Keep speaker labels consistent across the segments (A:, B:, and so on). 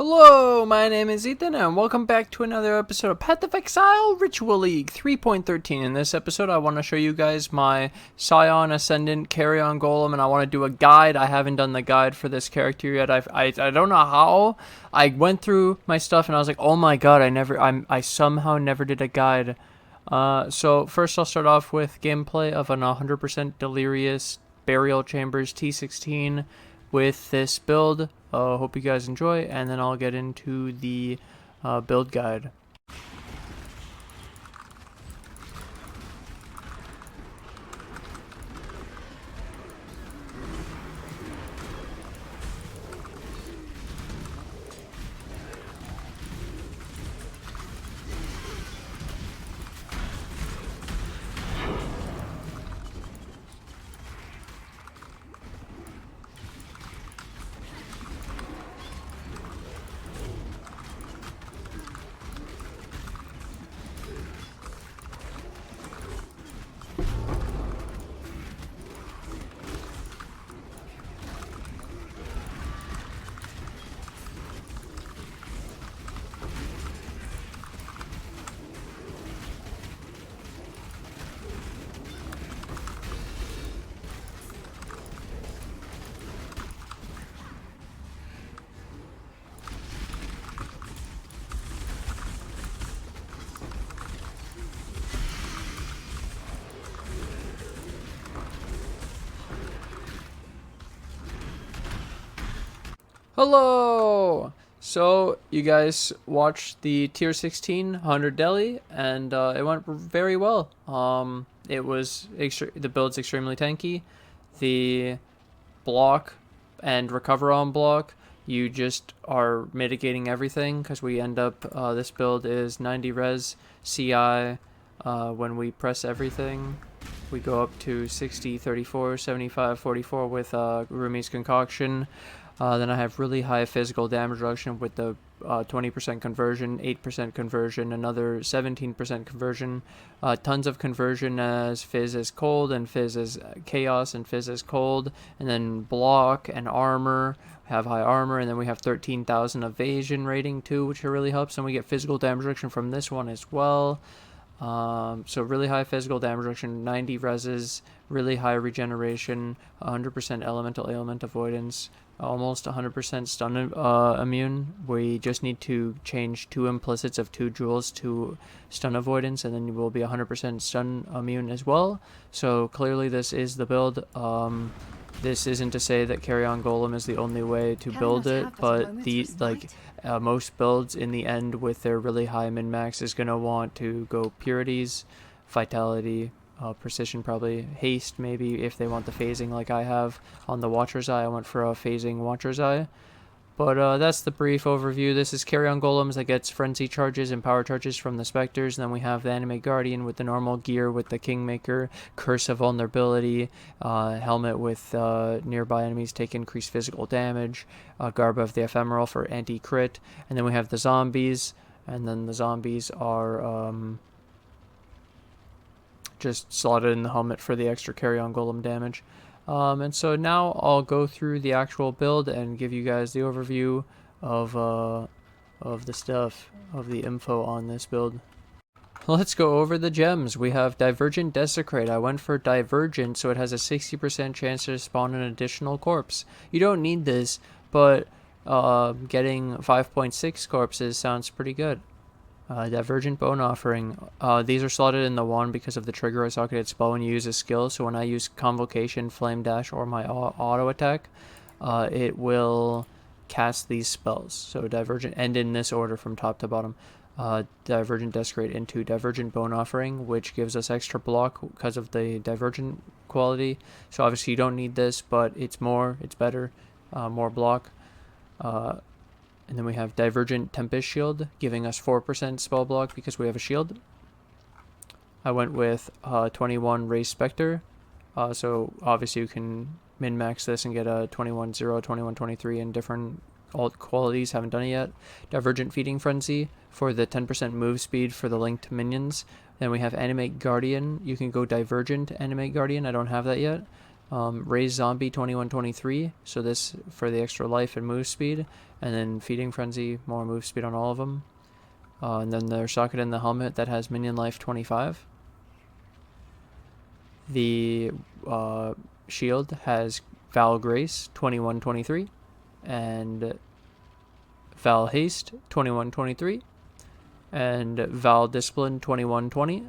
A: Hello, my name is Ethan, and welcome back to another episode of Path of Exile Ritual League 3.13. In this episode, I want to show you guys my Scion, Ascendant, Carrion Golem, and I want to do a guide. I haven't done the guide for this character yet. I don't know how. I went through my stuff, and I was like, oh my god, I somehow never did a guide. So first I'll start off with gameplay of an 100% Delirious Burial Chambers T16 with this build. Hope you guys enjoy, and then I'll get into the build guide. Hello! So, you guys watched the tier 16 100 Deli, and it went very well. The build's extremely tanky. The block and recover on block, you just are mitigating everything, because we end up, this build is 90 res CI. When we press everything, we go up to 60, 34, 75, 44 with Rumi's Concoction. Then I have really high physical damage reduction with the 20% conversion, 8% conversion, another 17% conversion, tons of conversion as Fizz is cold and Fizz is chaos and Fizz is cold, and then block and armor, have high armor, and then we have 13,000 evasion rating too, which really helps, and we get physical damage reduction from this one as well. So really high physical damage reduction, 90 reses, really high regeneration, 100% elemental ailment avoidance, almost 100% stun immune. We just need to change 2 implicits of 2 jewels to stun avoidance, and then you will be 100% stun immune as well. So clearly this is the build. This isn't to say that Carrion Golem is the only way to build it, but most builds in the end with their really high min-max is going to want to go purities, vitality, precision, probably haste maybe if they want the phasing like I have on the Watcher's Eye. I went for a phasing Watcher's Eye. But that's the brief overview. This is Carrion Golems that gets frenzy charges and power charges from the Spectres. And then we have the Animate Guardian with the normal gear with the Kingmaker, Curse of Vulnerability, helmet with nearby enemies take increased physical damage, Garb of the Ephemeral for anti-crit. And then we have the zombies, and then the zombies are just slotted in the helmet for the extra Carrion Golem damage. And so now I'll go through the actual build and give you guys the overview of the stuff, of the info on this build. Let's go over the gems. We have Divergent Desecrate. I went for Divergent, so it has a 60% chance to spawn an additional corpse. You don't need this, but getting 5.6 corpses sounds pretty good. Divergent Bone Offering. These are slotted in the wand because of the trigger socketed spell when you use a skill. So when I use Convocation, Flame Dash, or my auto attack, it will cast these spells. So Divergent, and in this order from top to bottom. Divergent Desecrate into Divergent Bone Offering, which gives us extra block because of the Divergent quality. So obviously you don't need this, but it's better, more block. And then we have Divergent Tempest Shield, giving us 4% spell block because we have a shield. I went with 21 Raise Spectre, so obviously you can min-max this and get a 21-0, 21-23 in different alt qualities, haven't done it yet. Divergent Feeding Frenzy for the 10% move speed for the linked minions. Then we have Animate Guardian. You can go Divergent Animate Guardian, I don't have that yet. Raise Zombie 2123, so this for the extra life and move speed, and then Feeding Frenzy, more move speed on all of them. And then their socket in the helmet that has minion life 25. The shield has Val Grace 2123 and Val Haste 2123 and Val Discipline 2120.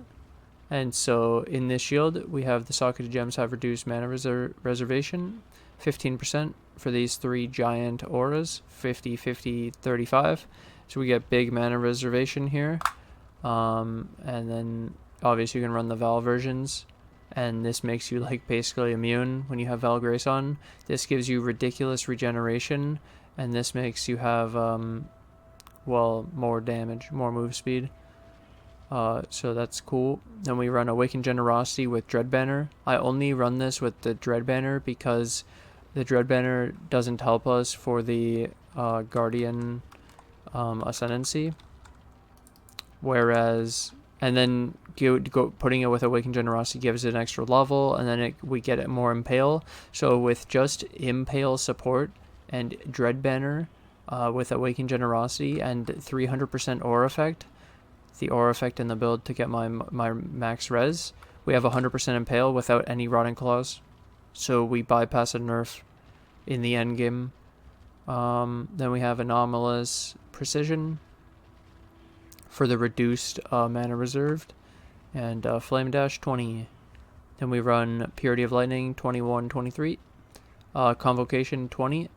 A: And so in this shield we have the socketed gems have reduced mana reservation 15% for these 3 giant auras, 50, 50, 35. So we get big mana reservation here. And then obviously you can run the Val versions. And this makes you like basically immune when you have Val Grace on. This gives you ridiculous regeneration. And this makes you have, well, more damage, more move speed. So that's cool. Then we run Awakened Generosity with Dread Banner. I only run this with the Dread Banner because the Dread Banner doesn't help us for the Guardian Ascendancy. Whereas, and then putting it with Awakened Generosity gives it an extra level, and then we get it more Impale. So with just Impale support and Dread Banner with Awakened Generosity and 300% Aura Effect, the Aura Effect in the build to get my max res, we have 100% Impale without any Rotting Claws. So we bypass a nerf in the end game. Then we have Anomalous Precision for the reduced mana reserved, and Flame Dash 20. Then we run Purity of Lightning 2123, Convocation 20,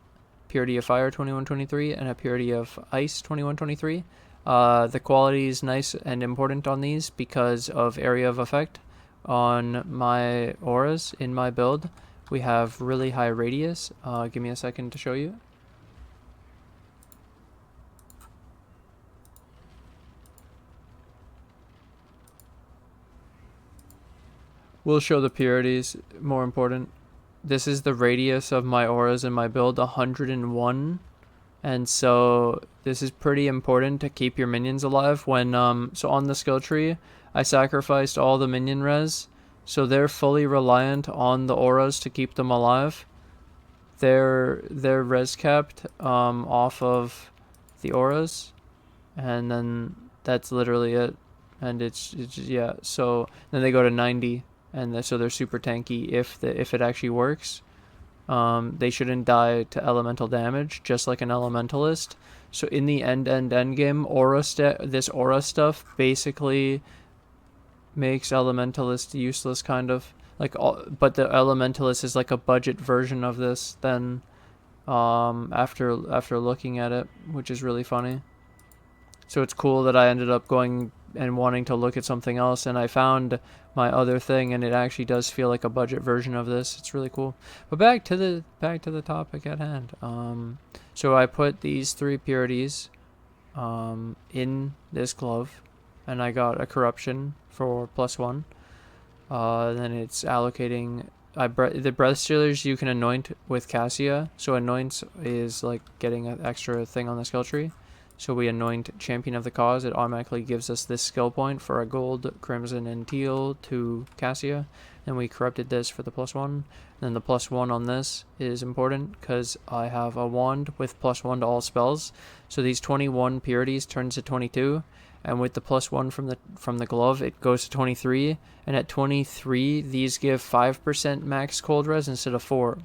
A: Purity of Fire 2123, and a Purity of Ice 2123. The quality is nice and important on these because of area of effect. On my auras in my build, we have really high radius. Give me a second to show you. We'll show the purities, more important. This is the radius of my auras in my build, 101. And so this is pretty important to keep your minions alive. When so on the skill tree, I sacrificed all the minion res, so they're fully reliant on the auras to keep them alive. They're res capped off of the auras, and then that's literally it. And it's yeah. So then they go to 90, and so they're super tanky if it actually works. They shouldn't die to elemental damage, just like an elementalist. So in the end game, this aura stuff basically makes elementalist useless, kind of like. But the elementalist is like a budget version of this. Then, after looking at it, which is really funny. So it's cool that I ended up going and wanting to look at something else, and I found my other thing, and it actually does feel like a budget version of this. It's really cool. But back to the topic at hand. So I put these 3 purities in this glove, and I got a corruption for +1. Then it's allocating. The breath stealers you can anoint with Cassia. So anoint is like getting an extra thing on the skill tree. So we anoint Champion of the Cause. It automatically gives us this skill point for a gold, crimson, and teal to Cassia. Then we corrupted this for the +1. And then the +1 on this is important because I have a wand with +1 to all spells. So these 21 purities turns to 22. And with the +1 from the glove, it goes to 23. And at 23, these give 5% max cold res instead of 4.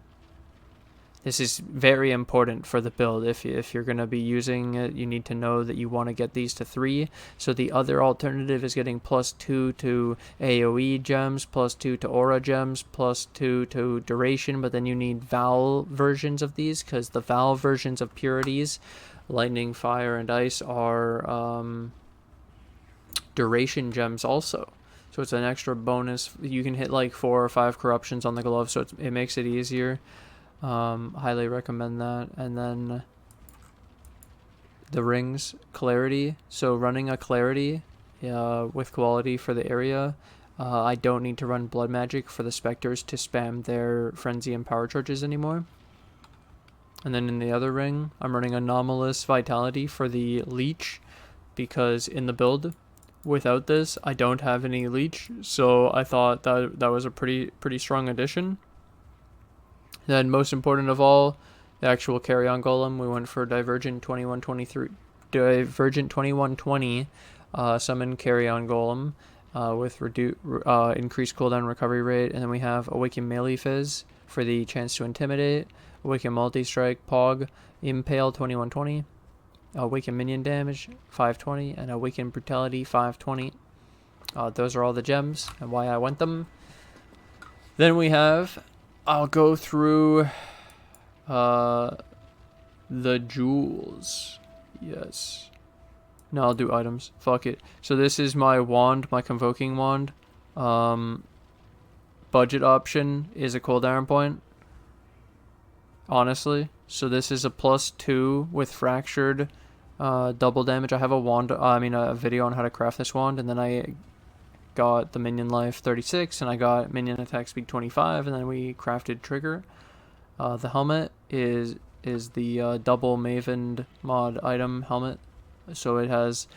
A: This is very important for the build. If you're going to be using it, you need to know that you want to get these to 3. So the other alternative is getting +2 to AoE gems, +2 to aura gems, +2 to duration, but then you need Val versions of these, because the Val versions of purities, lightning, fire, and ice, are duration gems also. So it's an extra bonus. You can hit like 4 or 5 corruptions on the glove, so it makes it easier. Highly recommend that. And then the rings, clarity. So running a clarity with quality for the area. I don't need to run blood magic for the Spectres to spam their frenzy and power charges anymore. And then in the other ring, I'm running anomalous vitality for the leech, because in the build without this I don't have any leech, so I thought that was a pretty strong addition. Then most important of all, the actual Carrion Golem. We went for Divergent 2123, Divergent 2120, summon Carrion Golem with increased cooldown recovery rate, and then we have Awaken Melee Fizz for the chance to intimidate, Awaken Multi-Strike, Pog, Impale 2120, Awaken Minion Damage 520, and Awaken Brutality 520. Those are all the gems and why I went them. Then we have, I'll go through the jewels. Yes. No, I'll do items. Fuck it. So this is my wand, my Convoking Wand. Budget option is a cooldown point. Honestly. So this is a +2 with fractured double damage. I have a video on how to craft this wand, and then I got the minion life 36, and I got minion attack speed 25, and then we crafted trigger. The helmet is the double Maven mod item helmet. So it has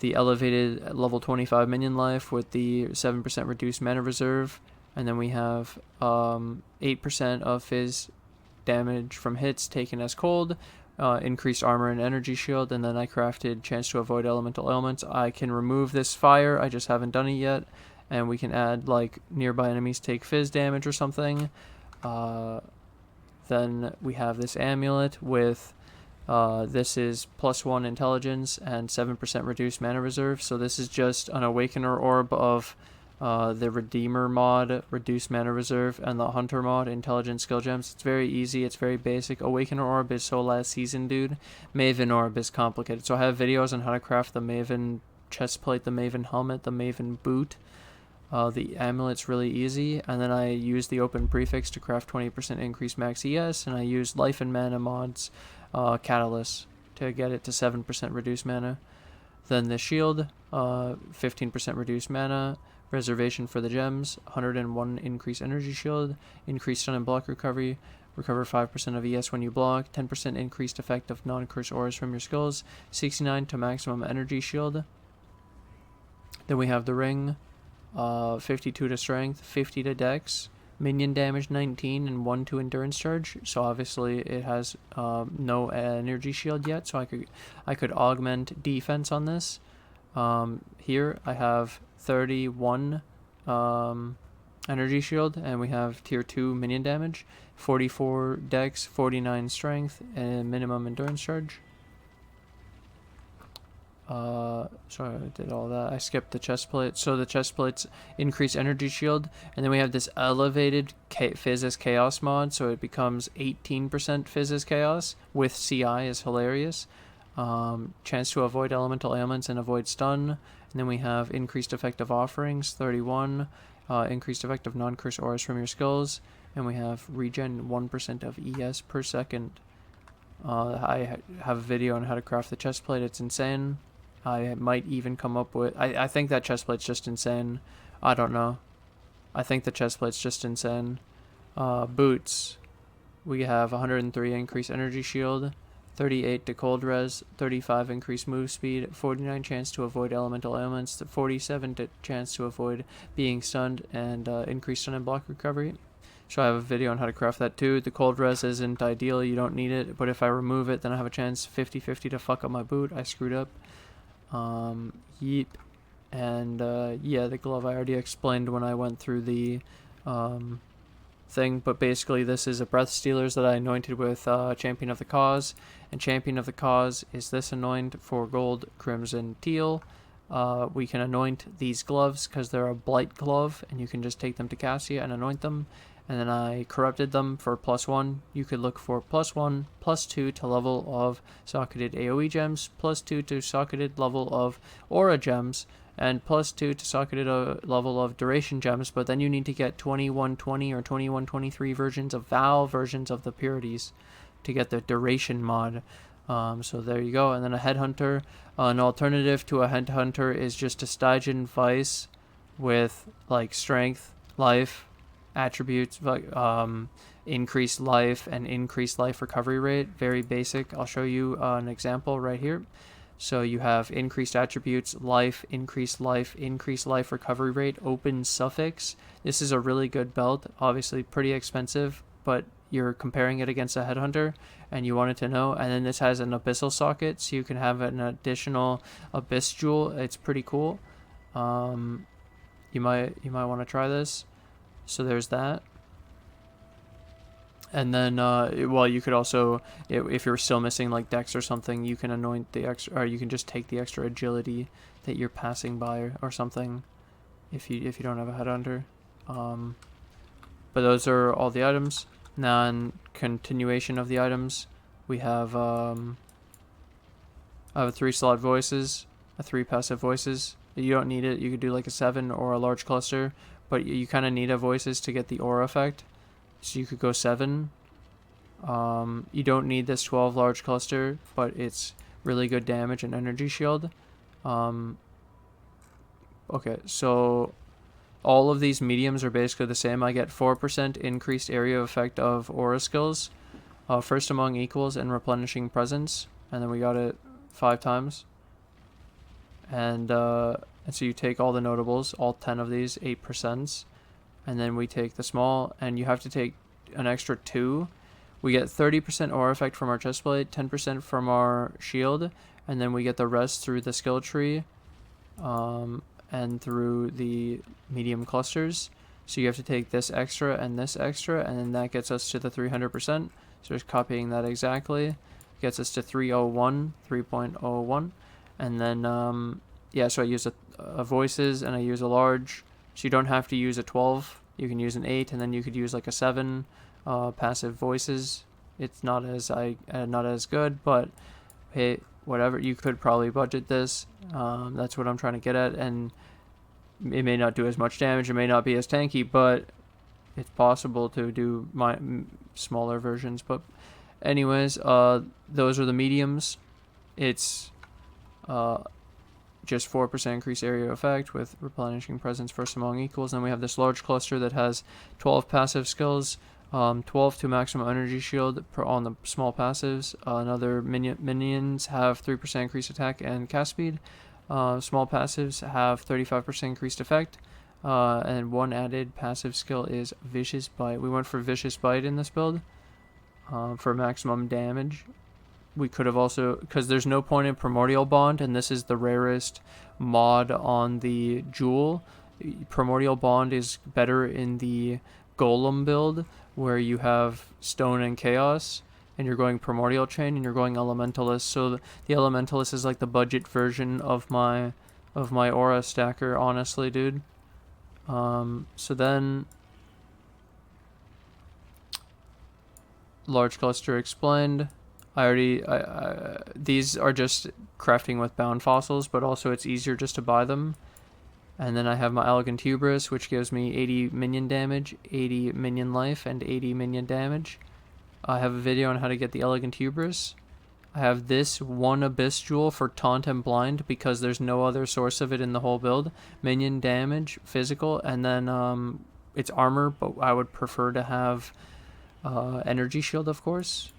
A: the elevated level 25 minion life with the 7% reduced mana reserve, and then we have 8% of fizz damage from hits taken as cold, increased armor and energy shield, and then I crafted chance to avoid elemental ailments. I can remove this fire, I just haven't done it yet, and we can add like nearby enemies take fizz damage or something. Then we have this amulet with this is +1 intelligence and 7% reduced mana reserve. So this is just an awakener orb of the Redeemer mod, reduced mana reserve, and the Hunter mod, intelligence skill gems. It's very easy, it's very basic. Awakener orb is so last season, dude. Maven orb is complicated. So I have videos on how to craft the Maven chestplate, the Maven helmet, the Maven boot. The amulet's really easy, and then I use the open prefix to craft 20% increased max ES, and I use life and mana mods, catalyst, to get it to 7% reduced mana. Then the shield, 15% reduced mana, reservation for the gems, 101 increased energy shield, increased stun and block recovery, recover 5% of ES when you block, 10% increased effect of non-curse auras from your skills, 69 to maximum energy shield. Then we have the ring, 52 to strength, 50 to dex, minion damage 19, and 1 to endurance charge. So obviously it has no energy shield yet, so I could augment defense on this. Here I have 31 energy shield, and we have tier 2 minion damage, 44 dex, 49 strength, and minimum endurance charge. Sorry, I did all that. I skipped the chest plate. So the chest plates increase energy shield, and then we have this elevated Fizz as Chaos mod, so it becomes 18% Fizz as Chaos with CI is hilarious. Chance to avoid elemental ailments and avoid stun. And then we have increased effect of offerings, 31, increased effect of non-curse auras from your skills, and we have regen 1% of ES per second. I have a video on how to craft the chest plate. It's insane. I might even come up with... I think that chestplate's just insane. I don't know. I think the chestplate's just insane. Boots. We have 103 increased energy shield, 38 to cold res, 35 increased move speed, 49 chance to avoid elemental ailments, 47 chance to avoid being stunned, and increased stun and block recovery. So I have a video on how to craft that too. The cold res isn't ideal, you don't need it, but if I remove it, then I have a chance 50-50 to fuck up my boot. I screwed up. Yeep. And yeah, the glove I already explained when I went through the thing, but basically this is a breath stealers that I anointed with Champion of the Cause, and Champion of the Cause is this anoint for gold, crimson, teal. We can anoint these gloves because they're a blight glove, and you can just take them to Cassia and anoint them. And then I corrupted them for +1. You could look for +1, +2 to level of socketed AoE gems, +2 to socketed level of aura gems, and +2 to socketed level of duration gems. But then you need to get 2120 or 2123 versions of versions of the purities to get the duration mod. So there you go. And then a headhunter. An alternative to a headhunter is just a Stygian Vice with like strength, life, attributes, increased life and increased life recovery rate. Very basic. I'll show you an example right here. So you have increased attributes, life, increased life recovery rate, open suffix. This is a really good belt, obviously pretty expensive, but you're comparing it against a headhunter and you wanted to know. And then this has an abyssal socket, so you can have an additional abyss jewel. It's pretty cool. You might want to try this. So there's that. And then, well, you could also, if you're still missing like dex or something, you can anoint the extra, or you can just take the extra agility that you're passing by or something, if you don't have a headhunter. But those are all the items. Now, in continuation of the items, we have I have 3 slot voices, 3 passive voices. You don't need it. You could do like a 7 or a large cluster, but you kind of need a voices to get the aura effect. So you could go 7. You don't need this 12 large cluster, but it's really good damage and energy shield. Okay, so all of these mediums are basically the same. I get 4% increased area effect of aura skills, first among equals and replenishing presence, and then we got it 5 times. And so you take all the notables, all 10 of these, 8%, and then we take the small, and you have to take an extra 2. We get 30% aura effect from our chestplate, 10% from our shield, and then we get the rest through the skill tree, and through the medium clusters. So you have to take this extra, and then that gets us to the 300%. So just copying that exactly gets us to 3.01, and then yeah, so I use a voices and I use a large. So you don't have to use a 12. You can use an 8, and then you could use like a 7 passive voices. It's not as good, but hey, whatever. You could probably budget this. That's what I'm trying to get at, and it may not do as much damage. It may not be as tanky, but it's possible to do my smaller versions. But anyways, those are the mediums. It's just 4% increased area effect with replenishing presence first among equals. Then we have this large cluster that has 12 passive skills, 12 to maximum energy shield on the small passives. Another minions have 3% increased attack and cast speed. Small passives have 35% increased effect. And 1 added passive skill is Vicious Bite. We went for Vicious Bite in this build for maximum damage. We could have also, because there's no point in Primordial Bond, and this is the rarest mod on the Jewel. Primordial Bond is better in the Golem build, where you have Stone and Chaos, and you're going Primordial Chain, and you're going Elementalist. So the Elementalist is like the budget version of my Aura stacker, honestly, dude. So then, large cluster explained. These are just crafting with bound fossils, but also it's easier just to buy them. And then I have my Elegant Hubris, which gives me 80 minion damage, 80 minion life, and 80 minion damage. I have a video on how to get the Elegant Hubris. I have this 1 Abyss Jewel for Taunt and Blind, because there's no other source of it in the whole build. Minion damage, physical, and then it's armor, but I would prefer to have energy shield, of course.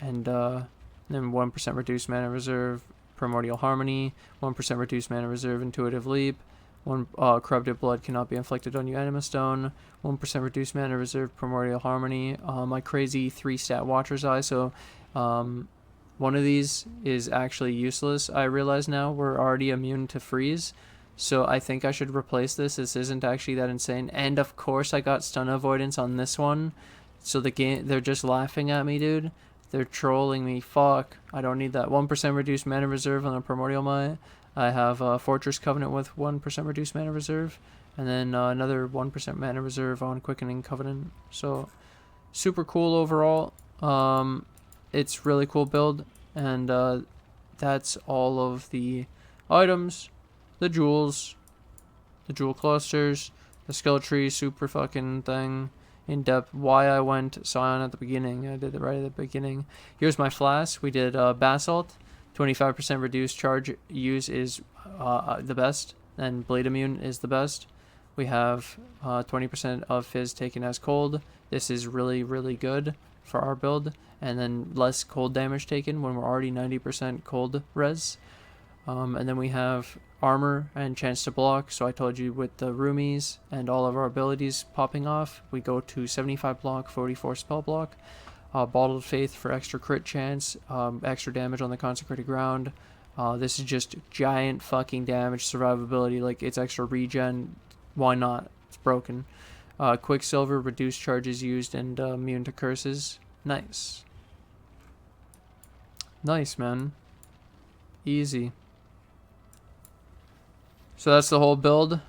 A: And then 1% reduced mana reserve, Primordial Harmony, 1% reduced mana reserve, Intuitive Leap, 1 Corrupted Blood cannot be inflicted on you, Anima Stone, 1% reduced mana reserve, Primordial Harmony, my crazy 3-stat Watcher's Eye. So one of these is actually useless. I realize now we're already immune to freeze, so I think I should replace this. This isn't actually that insane. And of course I got stun avoidance on this one, so the game, they're just laughing at me, dude. They're trolling me. Fuck. I don't need that. 1% reduced mana reserve on the Primordial Might. I have Fortress Covenant with 1% reduced mana reserve. And then another 1% mana reserve on Quickening Covenant. So, super cool overall. It's really cool build. And that's all of the items. The jewels. The jewel clusters. The skill tree. Super fucking thing. In depth, why I went Scion at the beginning. I did it right at the beginning. Here's my Flasks. We did Basalt. 25% reduced charge use is the best, and Blade Immune is the best. We have 20% of Fizz taken as cold. This is really, really good for our build. And then less cold damage taken when we're already 90% cold res. And then we have armor and chance to block. So I told you with the roomies and all of our abilities popping off, we go to 75 block, 44 spell block. Bottled Faith for extra crit chance, extra damage on the consecrated ground. This is just giant fucking damage, survivability, like it's extra regen. Why not? It's broken. Quicksilver, reduced charges used and immune to curses. Nice. Nice, man. Easy. So that's the whole build.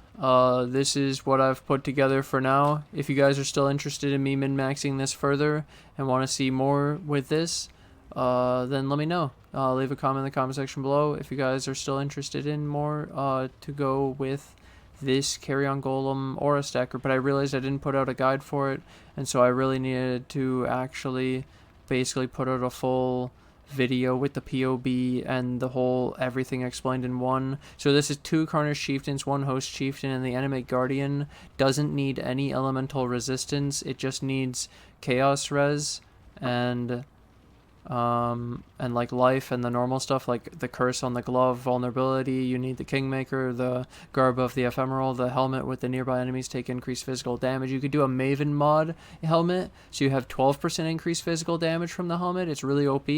A: This is what I've put together for now. If you guys are still interested in me min-maxing this further and want to see more with this, then let me know. Leave a comment in the comment section below if you guys are still interested in more to go with this Carrion Golem Aura Stacker. But I realized I didn't put out a guide for it, and so I really needed to actually basically put out a full video with the POB and the whole everything explained in one. So this is 2 Carnage Chieftains, 1 Host Chieftain, and the Animate Guardian doesn't need any elemental resistance. It just needs chaos res and like life and the normal stuff like the curse on the glove, vulnerability. You need the Kingmaker, the garb of the ephemeral, the helmet with the nearby enemies take increased physical damage. You could do a Maven mod helmet, so you have 12% increased physical damage from the helmet. It's really OP.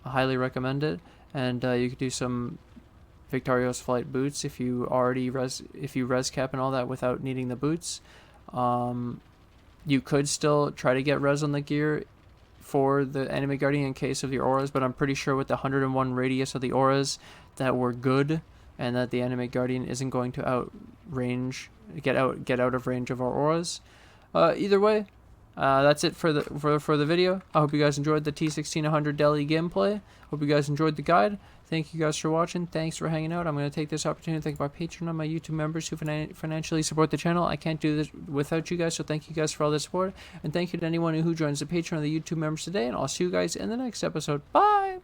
A: I highly recommend it. And you could do some Victorious Flight boots if you already res cap and all that without needing the boots. You could still try to get res on the gear for the Animate Guardian in case of your auras, but I'm pretty sure with the 101 radius of the auras that we're good, and that the Animate Guardian isn't going to get out of range of our auras. Either way, that's it for the video. I hope you guys enjoyed the T1600 Delhi gameplay. Hope you guys enjoyed the guide. Thank you guys for watching. Thanks for hanging out. I'm going to take this opportunity to thank my Patreon and my YouTube members who financially support the channel. I can't do this without you guys, so thank you guys for all the support. And thank you to anyone who joins the Patreon or the YouTube members today. And I'll see you guys in the next episode. Bye!